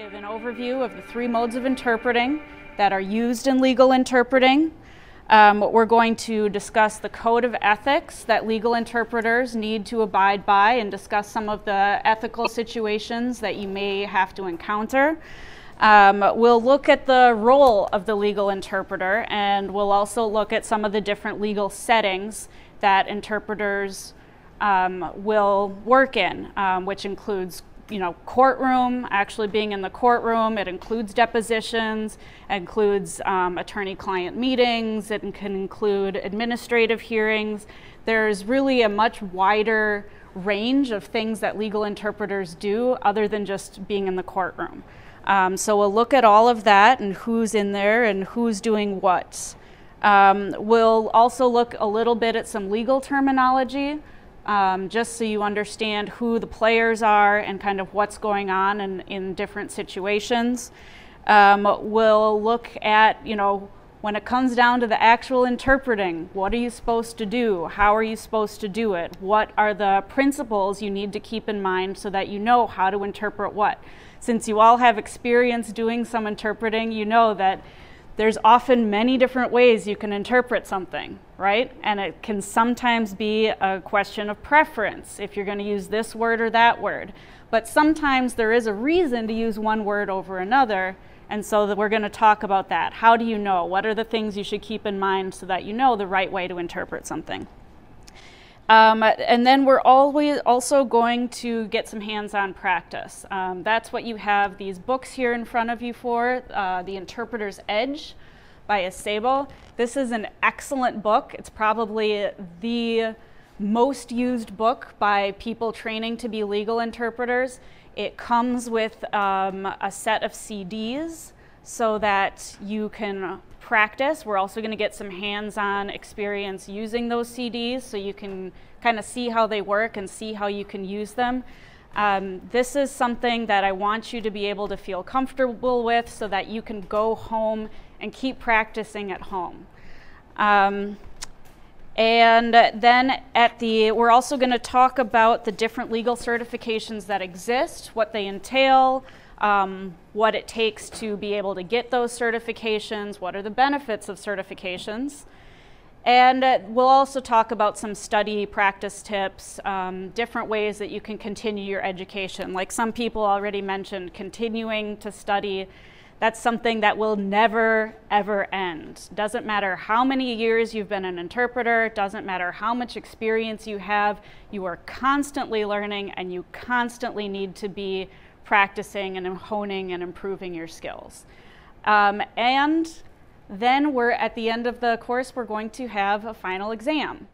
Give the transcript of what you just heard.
give an overview of the 3 modes of interpreting that are used in legal interpreting. We're going to discuss the code of ethics that legal interpreters need to abide by and discuss some of the ethical situations that you may have to encounter. We'll look at the role of the legal interpreter, and we'll also look at some of the different legal settings that interpreters will work in, which includes courtroom, actually being in the courtroom. It includes depositions, it includes attorney-client meetings, it can include administrative hearings. There's really a much wider range of things that legal interpreters do other than just being in the courtroom. So we'll look at all of that and who's in there and who's doing what. We'll also look a little bit at some legal terminology, just so you understand who the players are and kind of what's going on in different situations. We'll look at, when it comes down to the actual interpreting, what are you supposed to do? How are you supposed to do it? What are the principles you need to keep in mind so that you know how to interpret what? Since you all have experience doing some interpreting, you know that there's often many different ways you can interpret something, right? And it can sometimes be a question of preference, if you're going to use this word or that word. But sometimes there is a reason to use one word over another, and so we're going to talk about that. How do you know? What are the things you should keep in mind so that you know the right way to interpret something? And then we're always also going to get some hands-on practice. That's what you have these books here in front of you for, The Interpreter's Edge by Acebo. This is an excellent book. It's probably the most used book by people training to be legal interpreters. It comes with a set of CDs so that you can practice. We're also going to get some hands-on experience using those CDs so you can kind of see how they work and see how you can use them. This is something that I want you to be able to feel comfortable with so that you can go home and keep practicing at home. And then we're also going to talk about the different legal certifications that exist, what they entail, what it takes to be able to get those certifications, what are the benefits of certifications. And we'll also talk about some study practice tips, different ways that you can continue your education. Like some people already mentioned, continuing to study, that's something that will never, ever end. Doesn't matter how many years you've been an interpreter, doesn't matter how much experience you have, you are constantly learning and you constantly need to be practicing and honing and improving your skills. And then at the end of the course, we're going to have a final exam.